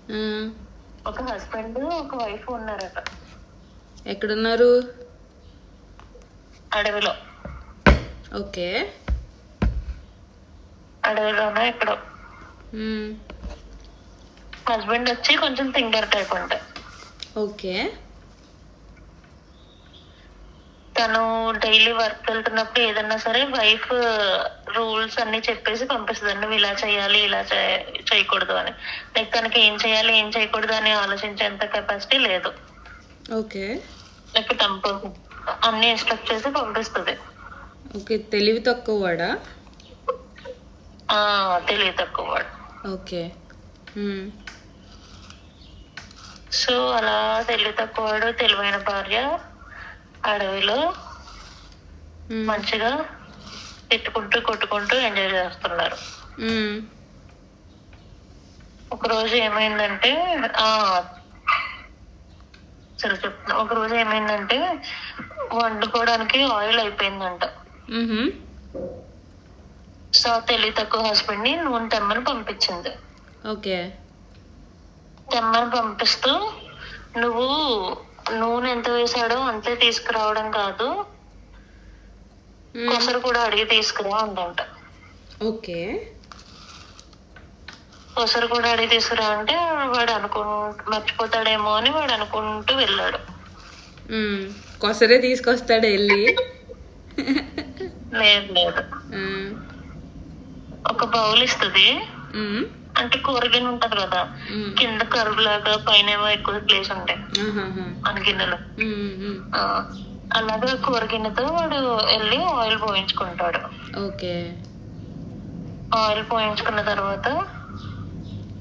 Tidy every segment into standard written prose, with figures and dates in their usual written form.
ఆ, ఒక హస్బెండ్ ఒక వైఫ్ ఉన్నారట ఎక్కడున్నారు? అడవిలో. ఓకే. అడవిలోనే ఎక్కడో. మ్మ్. హస్బెండ్ వచ్చి కొంచెం థింకర్ టైప్ అంట. ఓకే. తను డైలీ వర్క్ వెళ్తున్నప్పుడు ఏదన్నా సరే వైఫ్ రూల్స్ అన్ని చెప్పేసి పంపిస్తుంది. నువ్వు ఇలా చేయాలి, ఇలా చేయకూడదు అని. లైక్ తనకి ఏం చేయాలి, ఏం చేయకూడదు అని ఆలోచించేంత కెపాసిటీ లేదు. ఓకే. లైక్ అన్ని ఇన్స్ట్రక్ట్ చేసి పంపిస్తుంది. ఓకే, తెలివి తక్కువ వాడా? తెలివి తక్కువ వాడు. ఓకే. సో అలా తెలివి తక్కువ వాడు, తెలివైన భార్య అడవిలో మంచిగా తిట్టుకుంటూ కొట్టుకుంటూ ఎంజాయ్ చేస్తున్నారు. ఒక రోజు ఏమైందంటే వండుకోవడానికి ఆయిల్ అయిపోయిందంట. సో తెలివి తక్కువ హస్బెండ్ ని నూనె తెమ్మని పంపించింది. ఓకే. తెమ్మని పంపిస్తూ నువ్వు నూనె ఎంత వేసాడో అంతే తీసుకురావడం కాదు, కొసరు కూడా అడిగి తీసుకురా అందంట. ఓకే. కొసరు కూడా అడిగి తీసుకురా అంటే వాడు మర్చిపోతాడేమో అని వాడు అనుకుంటూ వెళ్ళాడు. కొసరే తీసుకొస్తాడు వెళ్ళి? లేదు, ఒక బౌల్ ఇస్తుంది. అంటే కూరగిన్నె ఉంటది కదా, కింద కరువు లాగా పైన ఎక్కువ ప్లేస్ ఉంటాయి మన గిన్నెలో. అలాగా కూరగిన్నెతో వాడు వెళ్ళి ఆయిల్ పోయించుకుంటాడు. ఓకే. ఆయిల్ పోయించుకున్న తర్వాత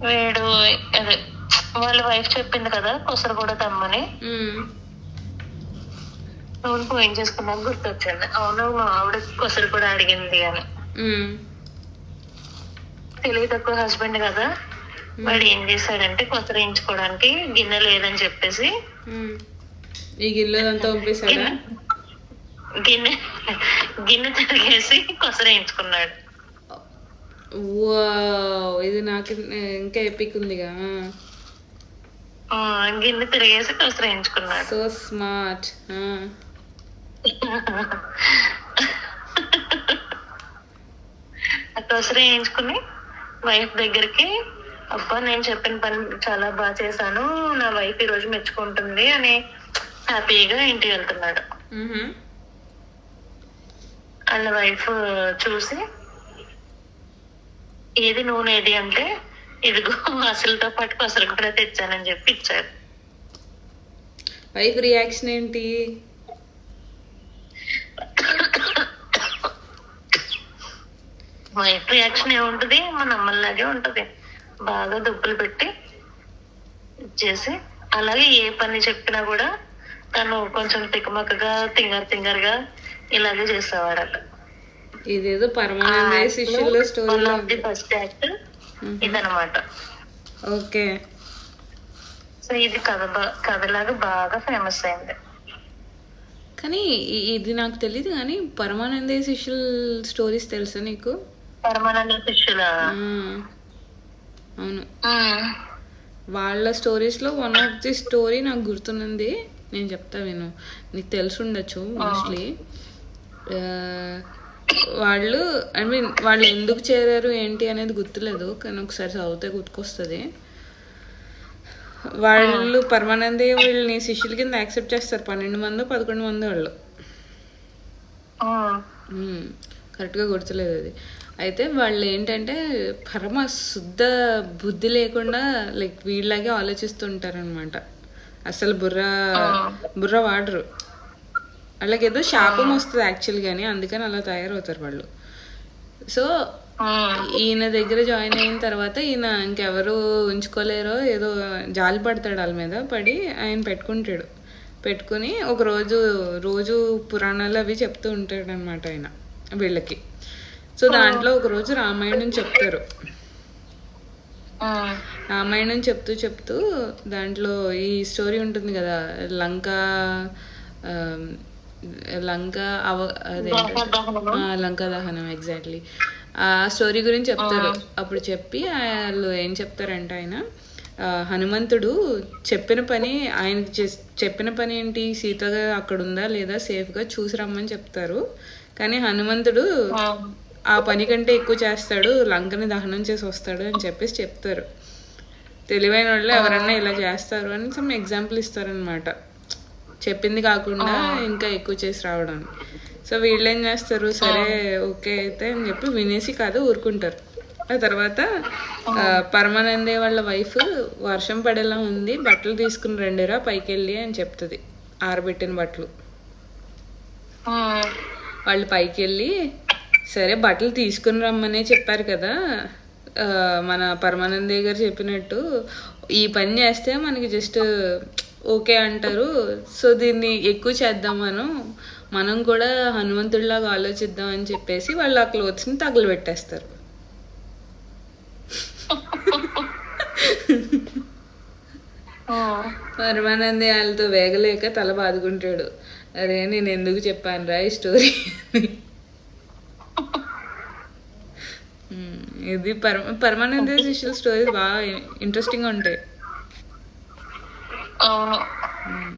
వీడు అదే వాళ్ళ వైఫ్ చెప్పింది కదా కొసరు కూడా తమ్మని, నూనె పోయించేసుకున్నాక గుర్తొచ్చింది, అవును మా ఆవిడ కొసరు కూడా అడిగింది అని. తెలివి తక్కువ హస్బెండ్ కదా, వాడు ఏం చేశాడంటే కొసరు వేయించుకోవడానికి గిన్నె లేదని చెప్పేసి ఈ గిన్నెలంతా పంపేశాడా? గిన్నె తిరిగేసి కొసరు వేయించుకున్నాడు. ఇది నాకు ఇంకా ఎపిక్ ఉందిగా. గిన్నె తిరిగేసి కొసరు వేయించుకున్నాడు. So smart. కొసరు వేయించుకుని వైఫ్ దగ్గరికి, అబ్బా నేను చెప్పిన పని చాలా బాగా చేశాను, నా వైఫ్ ఈ రోజు మెచ్చుకుంటుంది అని హ్యాపీగా ఇంటికి వెళ్తున్నాడు. వాళ్ళ వైఫ్ చూసి ఏది నూనె ఏది అంటే, ఇదిగో అసలుతో పాటు కొసరు కూడా తెచ్చానని చెప్పి ఇచ్చారు. వైఫ్ రియాక్షన్ ఏంటి? వైఫ్ రియాక్షన్ ఏముంటది, మన అమ్మలాగే ఉంటది, బాగా దుబ్బులు పెట్టి ఇచ్చేసి, అలాగే ఏ పని చెప్పినా కూడా తను కొంచెం తిక్కమక్కగా తింగర్గా ఇలాగే చేసేవాడట. ఇదేదో పరమానంద శిష్యుల స్టోరీ ఫస్ట్ యాక్ట్ ఇదనమాట. ఓకే. సో ఇది కథలాగా బాగా ఫేమస్ అయింది. కానీ ఇది నాకు తెలియదు. కానీ పరమానంద శిష్యుల స్టోరీస్ తెలుసా నీకు? పరమానంద శిష్యుల? అవును, వాళ్ళ స్టోరీస్లో వన్ ఆఫ్ ది స్టోరీ నాకు గుర్తున్నది, నేను చెప్తా విను, నీకు తెలిసి ఉండొచ్చు మోస్ట్లీ. వాళ్ళు వాళ్ళు ఎందుకు చేరారు ఏంటి అనేది గుర్తులేదు, కానీ ఒకసారి చదివితే గుర్తుకొస్తుంది. వాళ్ళు పరమానందయ్య వీళ్ళని శిష్యుల కింద యాక్సెప్ట్ చేస్తారు. 12 మందో 11 మందో వాళ్ళు, కరెక్ట్గా గుర్తులేదు అది. అయితే వాళ్ళు ఏంటంటే పరమ శుద్ధ బుద్ధి లేకుండా లైక్ వీళ్ళలాగే ఆలోచిస్తుంటారనమాట. అసలు బుర్ర వాడరు. వాళ్ళకి ఏదో శాపం వస్తుంది యాక్చువల్ గానీ, అందుకని అలా తయారవుతారు వాళ్ళు. సో ఈయన దగ్గర జాయిన్ అయిన తర్వాత ఈయన ఇంకెవరు ఉంచుకోలేరో ఏదో జాలి పడతాడు వాళ్ళ మీద, పడి ఆయన పెట్టుకుని ఒక రోజు పురాణాలు అవి చెప్తూ ఉంటాడు అనమాట ఆయన వీళ్ళకి. సో దాంట్లో ఒకరోజు రామాయణం చెప్తారు. రామాయణం చెప్తూ దాంట్లో ఈ స్టోరీ ఉంటుంది కదా, లంకా దహనం, ఎగ్జాక్ట్లీ ఆ స్టోరీ గురించి చెప్తారు. అప్పుడు చెప్పి వాళ్ళు ఏం చెప్తారంటే, ఆయన హనుమంతుడు చెప్పిన పని ఆయనకి చెప్పిన పని ఏంటి, సీతగా అక్కడ ఉందా లేదా సేఫ్గా చూసి రమ్మని చెప్తారు. కానీ హనుమంతుడు ఆ పని కంటే ఎక్కువ చేస్తాడు, లంకని దహనం చేసి వస్తాడు అని చెప్పేసి చెప్తారు. తెలివైన వాళ్ళు ఎవరన్నా ఇలా చేస్తారు అని సమ్ ఎగ్జాంపుల్ ఇస్తారనమాట, చెప్పింది కాకుండా ఇంకా ఎక్కువ చేసి రావడం. సో వీళ్ళు ఏం చేస్తారు, సరే ఓకే అయితే అని చెప్పి వినేసి కాదు ఊరుకుంటారు. ఆ తర్వాత పరమానందే వాళ్ళ వైఫ్ వర్షం పడేలా ఉంది, బట్టలు తీసుకుని రండిరా పైకి వెళ్ళి అని చెప్తుంది, ఆరబెట్టిన బట్టలు. వాళ్ళు పైకి వెళ్ళి సరే బట్టలు తీసుకుని రమ్మనే చెప్పారు కదా, మన పరమానందయ్య గారు చెప్పినట్టు ఈ పని చేస్తే మనకి జస్ట్ ఓకే అంటారు, సో దీన్ని ఎక్కువ చేద్దాం మనం కూడా హనుమంతుడిలాగా ఆలోచిద్దాం అని చెప్పేసి వాళ్ళు ఆ క్లోత్స్ని తగలబెట్టేస్తారు. పరమానందే వాళ్ళతో వేగలేక తల బాదుకుంటాడు, అరే నేను ఎందుకు చెప్పాను రా ఈ స్టోరీ. ఇది పరమానందే శిష్యుల స్టోరీ బాగా ఇంట్రెస్టింగ్గా ఉంటాయి. అవును.